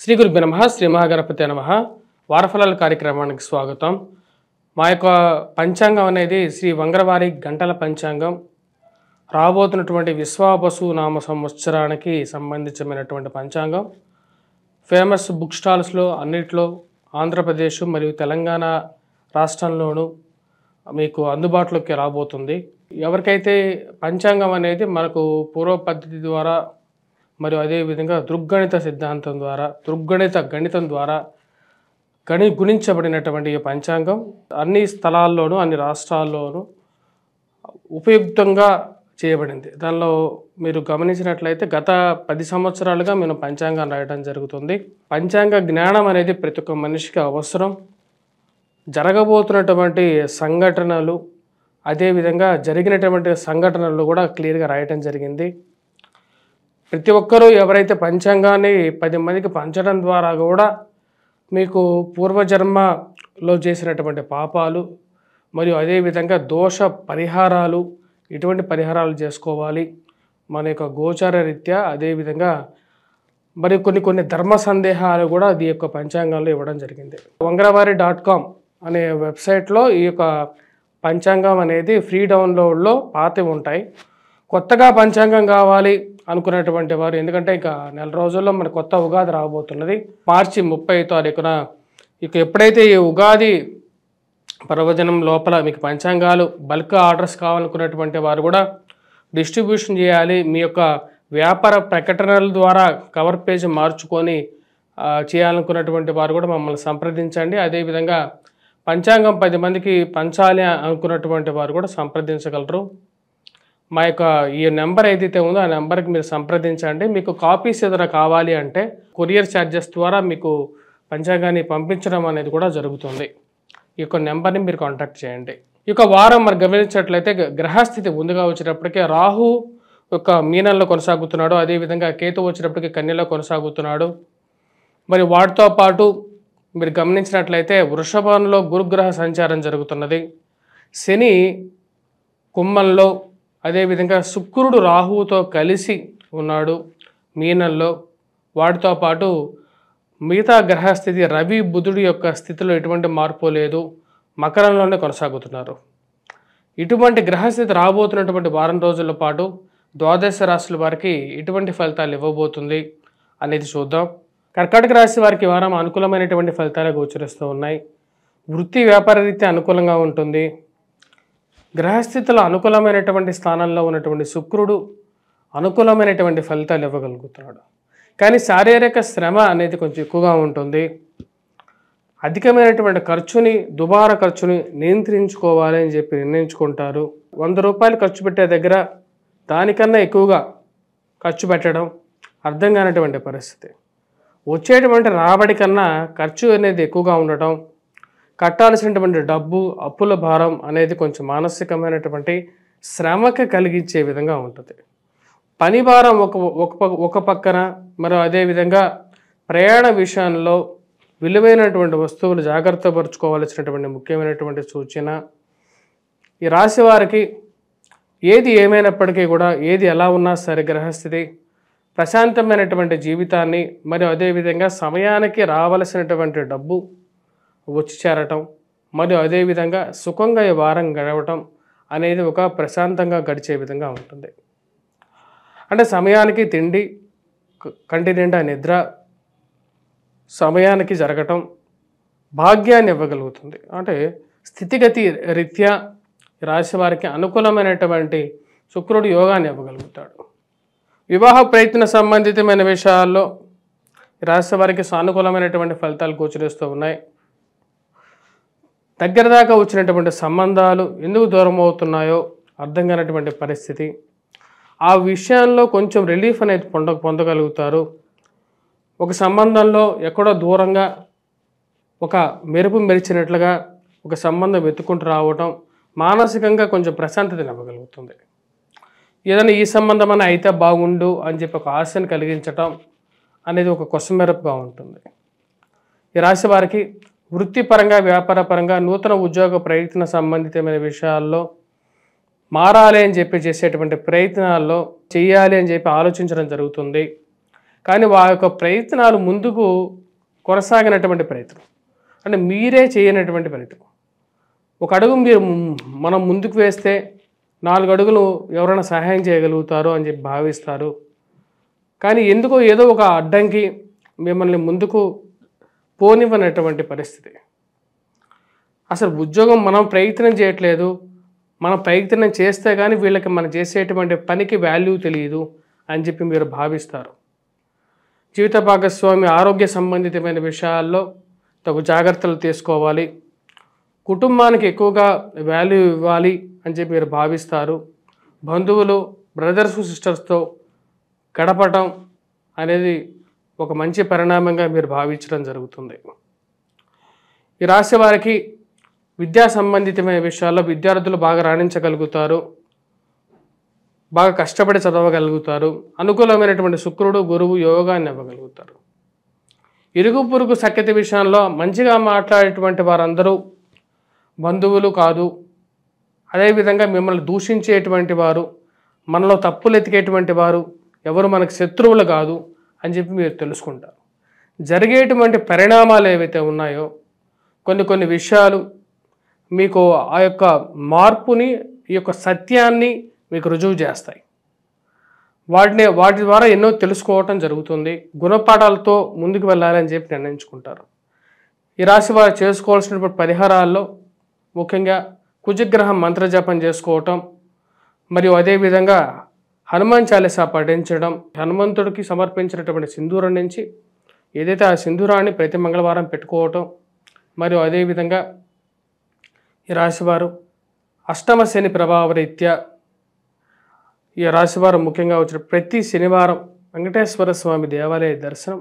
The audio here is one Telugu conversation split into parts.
శ్రీ గురుభ్యో నమః. శ్రీ మహాగణపతి నమః. వారఫలాల కార్యక్రమానికి స్వాగతం. మా యొక్క పంచాంగం అనేది శ్రీ వంగరవారి గంటల పంచాంగం. రాబోతున్నటువంటి విశ్వావసు నామ సంవత్సరానికి సంబంధించినటువంటి పంచాంగం. ఫేమస్ బుక్ స్టాల్స్లో అన్నిట్లో ఆంధ్రప్రదేశ్ మరియు తెలంగాణ రాష్ట్రంలోనూ మీకు అందుబాటులోకి రాబోతుంది. ఎవరికైతే పంచాంగం అనేది మనకు పూర్వ పద్ధతి ద్వారా మరియు అదేవిధంగా దృగ్గణిత సిద్ధాంతం ద్వారా గణితం ద్వారా గుణించబడినటువంటి ఈ పంచాంగం అన్ని స్థలాల్లోనూ అన్ని రాష్ట్రాల్లోనూ ఉపయుక్తంగా చేయబడింది. దానిలో మీరు గమనించినట్లయితే గత 10 సంవత్సరాలుగా మేము పంచాంగం రాయడం జరుగుతుంది. పంచాంగ జ్ఞానం అనేది ప్రతి ఒక్క మనిషికి అవసరం. జరగబోతున్నటువంటి సంఘటనలు అదేవిధంగా జరిగినటువంటి సంఘటనలు కూడా క్లియర్గా రాయటం జరిగింది. ప్రతి ఒక్కరూ ఎవరైతే పంచాంగాన్ని 10 మందికి పంచడం ద్వారా కూడా మీకు పూర్వజన్మలో చేసినటువంటి పాపాలు మరియు అదేవిధంగా దోష పరిహారాలు ఇటువంటి పరిహారాలు చేసుకోవాలి మన యొక్క గోచార రీత్యా. అదేవిధంగా మరి కొన్ని ధర్మ సందేహాలు కూడా ఈ యొక్క పంచాంగంలో ఇవ్వడం జరిగింది. వంగరవారి.com అనే వెబ్సైట్లో ఈ యొక్క పంచాంగం అనేది ఫ్రీ డౌన్లోడ్లో పాతవి ఉంటాయి. కొత్తగా పంచాంగం కావాలి అనుకున్నటువంటి వారు, ఎందుకంటే ఇక నెల రోజుల్లో మన కొత్త ఉగాది రాబోతున్నది. మార్చి 30 తారీఖున ఇక ఎప్పుడైతే ఈ ఉగాది పర్వదినం లోపల మీకు పంచాంగాలు బల్క్ ఆర్డర్స్ కావాలనుకున్నటువంటి వారు కూడా డిస్ట్రిబ్యూషన్ చేయాలి. మీ యొక్క వ్యాపార ప్రకటనల ద్వారా కవర్ పేజ్ మార్చుకొని చేయాలనుకున్నటువంటి వారు కూడా మమ్మల్ని సంప్రదించండి. అదేవిధంగా పంచాంగం 10 మందికి పంచాలి అనుకున్నటువంటి వారు కూడా సంప్రదించగలరు. మా యొక్క ఈ నెంబర్ ఏదైతే ఉందో ఆ నెంబర్కి మీరు సంప్రదించండి. మీకు కాపీస్ ఏదైనా కావాలి అంటే కొరియర్ ఛార్జెస్ ద్వారా మీకు పంచాంగాన్ని పంపించడం అనేది కూడా జరుగుతుంది. ఈ యొక్క నెంబర్ని మీరు కాంటాక్ట్ చేయండి. ఈ యొక్క వారం మరి గమనించినట్లయితే గ్రహస్థితి ముందుగా వచ్చేటప్పటికే రాహు యొక్క మీనంలో కొనసాగుతున్నాడు. అదేవిధంగా కేతు వచ్చేటప్పటికి కన్యలో కొనసాగుతున్నాడు. మరి వాటితో పాటు మీరు గమనించినట్లయితే వృషభంలో గురుగ్రహ సంచారం జరుగుతున్నది. శని కుంభంలో, అదేవిధంగా శుక్రుడు రాహువుతో కలిసి ఉన్నాడు మీనంలో. వాటితో పాటు మిగతా గ్రహస్థితి రవి బుధుడి యొక్క స్థితిలో ఎటువంటి మార్పు లేదు, మకరంలోనే కొనసాగుతున్నారు. ఇటువంటి గ్రహస్థితి రాబోతున్నటువంటి వారం రోజుల పాటు ద్వాదశ రాశుల వారికి ఎటువంటి ఫలితాలు ఇవ్వబోతుంది అనేది చూద్దాం. కర్కాటక రాశి వారికి వారం అనుకూలమైనటువంటి ఫలితాలు గోచరిస్తూ ఉన్నాయి. వృత్తి వ్యాపార రీత్యా అనుకూలంగా ఉంటుంది. గ్రహస్థితిలో అనుకూలమైనటువంటి స్థానంలో ఉన్నటువంటి శుక్రుడు అనుకూలమైనటువంటి ఫలితాలు ఇవ్వగలుగుతున్నాడు. కానీ శారీరక శ్రమ అనేది కొంచెం ఎక్కువగా ఉంటుంది. అధికమైనటువంటి దుబారా ఖర్చుని నియంత్రించుకోవాలి అని చెప్పి నిర్ణయించుకుంటారు. 100 రూపాయలు ఖర్చు పెట్టే దగ్గర దానికన్నా ఎక్కువగా ఖర్చు పెట్టడం అర్థం కానటువంటి పరిస్థితి. వచ్చేటువంటి రాబడి కన్నా ఖర్చు అనేది ఎక్కువగా ఉండటం, కట్టాల్సినటువంటి డబ్బు అప్పుల భారం అనేది కొంచెం మానసికమైనటువంటి శ్రమకి కలిగించే విధంగా ఉంటుంది. పని భారం ఒక పక్కన, మరి అదేవిధంగా ప్రయాణ విషయంలో విలువైనటువంటి వస్తువులు జాగ్రత్త పరుచుకోవాల్సినటువంటి ముఖ్యమైనటువంటి సూచన. ఈ రాశి వారికి ఏది ఏమైనప్పటికీ కూడా ఏది ఎలా ఉన్నా సరే గ్రహస్థితి ప్రశాంతమైనటువంటి జీవితాన్ని మరియు అదేవిధంగా సమయానికి రావలసినటువంటి డబ్బు వచ్చి చేరటం మరియు అదేవిధంగా సుఖంగా ఈ వారం గడవటం అనేది ఒక ప్రశాంతంగా గడిచే విధంగా ఉంటుంది. అంటే సమయానికి తిండి, కంటి నిండా నిద్ర సమయానికి జరగటం భాగ్యాన్ని ఇవ్వగలుగుతుంది. అంటే స్థితిగతి రీత్యా రాశి వారికి అనుకూలమైనటువంటి శుక్రుడు యోగాన్ని ఇవ్వగలుగుతాడు. వివాహ ప్రయత్న సంబంధితమైన విషయాల్లో రాశి వారికి సానుకూలమైనటువంటి ఫలితాలు గోచరిస్తూ ఉన్నాయి. దగ్గర దాకా వచ్చినటువంటి సంబంధాలు ఎందుకు దూరం అవుతున్నాయో అర్థం కానటువంటి పరిస్థితి. ఆ విషయంలో కొంచెం రిలీఫ్ అనేది పొందగలుగుతారు. ఒక సంబంధంలో ఎక్కడో దూరంగా ఒక మెరుపు మెరిచినట్లుగా ఒక సంబంధం వెతుక్కుంటూ రావటం మానసికంగా కొంచెం ప్రశాంతతని ఇవ్వగలుగుతుంది. ఏదైనా ఈ సంబంధం అయితే బాగుండు అని చెప్పి ఒక ఆశను కలిగించటం అనేది ఒక కొసమెరుపుగా ఉంటుంది. ఈ రాశి వారికి వృత్తిపరంగా వ్యాపారపరంగా నూతన ఉద్యోగ ప్రయత్న సంబంధితమైన విషయాల్లో మారాలి అని చెప్పి చేసేటువంటి ప్రయత్నాల్లో చేయాలి అని చెప్పి ఆలోచించడం జరుగుతుంది. కానీ వారి యొక్క ప్రయత్నాలు ముందుకు కొనసాగినటువంటి ప్రయత్నం, అంటే మీరే చేయనటువంటి ప్రయత్నం. ఒక అడుగు మనం ముందుకు వేస్తే 4 అడుగులు ఎవరైనా సహాయం చేయగలుగుతారో అని చెప్పి భావిస్తారు. కానీ ఎందుకో ఏదో ఒక అడ్డంకి మిమ్మల్ని ముందుకు పోనివ్వనటువంటి పరిస్థితి. అసలు ఉద్యోగం మనం ప్రయత్నం చేయట్లేదు, మనం ప్రయత్నం చేస్తే కానీ వీళ్ళకి మనం చేసేటువంటి పనికి వాల్యూ తెలియదు అని చెప్పి మీరు భావిస్తారు. జీవిత భాగస్వామి ఆరోగ్య సంబంధితమైన విషయాల్లో తగు జాగ్రత్తలు తీసుకోవాలి. కుటుంబానికి ఎక్కువగా వాల్యూ ఇవ్వాలి అని చెప్పి మీరు భావిస్తారు. బంధువులు, బ్రదర్స్ సిస్టర్స్తో గడపటం అనేది ఒక మంచి పరిణామంగా మీరు భావించడం జరుగుతుంది. ఈ రాశి వారికి విద్యా సంబంధితమైన విషయాల్లో విద్యార్థులు బాగా రాణించగలుగుతారు, బాగా కష్టపడి చదవగలుగుతారు. అనుకూలమైనటువంటి శుక్రుడు, గురువు యోగాన్ని ఇవ్వగలుగుతారు. ఇరుగు పొరుగు సఖ్యత విషయంలో మంచిగా మాట్లాడేటువంటి వారందరూ బంధువులు కాదు. అదేవిధంగా మిమ్మల్ని దూషించేటువంటి వారు, మనలో తప్పులు ఎతికేటువంటి వారు ఎవరు మనకు శత్రువులు కాదు అని చెప్పి మీరు తెలుసుకుంటారు. జరిగేటువంటి పరిణామాలు ఏవైతే ఉన్నాయో కొన్ని విషయాలు మీకు ఆ యొక్క మార్పుని, ఈ యొక్క సత్యాన్ని మీకు రుజువు చేస్తాయి. వాటి ద్వారా ఎన్నో తెలుసుకోవటం జరుగుతుంది. గుణపాఠాలతో ముందుకు వెళ్ళాలని చెప్పి నిర్ణయించుకుంటారు. ఈ రాశి వారు చేసుకోవాల్సినటువంటి పరిహారాల్లో ముఖ్యంగా కుజగ్రహం మంత్రజపం చేసుకోవటం, మరియు అదేవిధంగా హనుమాన్ చాలీసా పఠించడం, హనుమంతుడికి సమర్పించినటువంటి సింధూరం నుంచి ఏదైతే ఆ సింధూరాన్ని ప్రతి మంగళవారం పెట్టుకోవటం, మరియు అదేవిధంగా ఈ రాశివారు అష్టమ శని ప్రభావరీత్యా ఈ రాశివారు ముఖ్యంగా వచ్చిన ప్రతి శనివారం వెంకటేశ్వర స్వామి దేవాలయ దర్శనం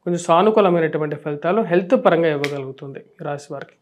కొంచెం సానుకూలమైనటువంటి ఫలితాలు హెల్త్ పరంగా ఇవ్వగలుగుతుంది ఈ రాశివారికి.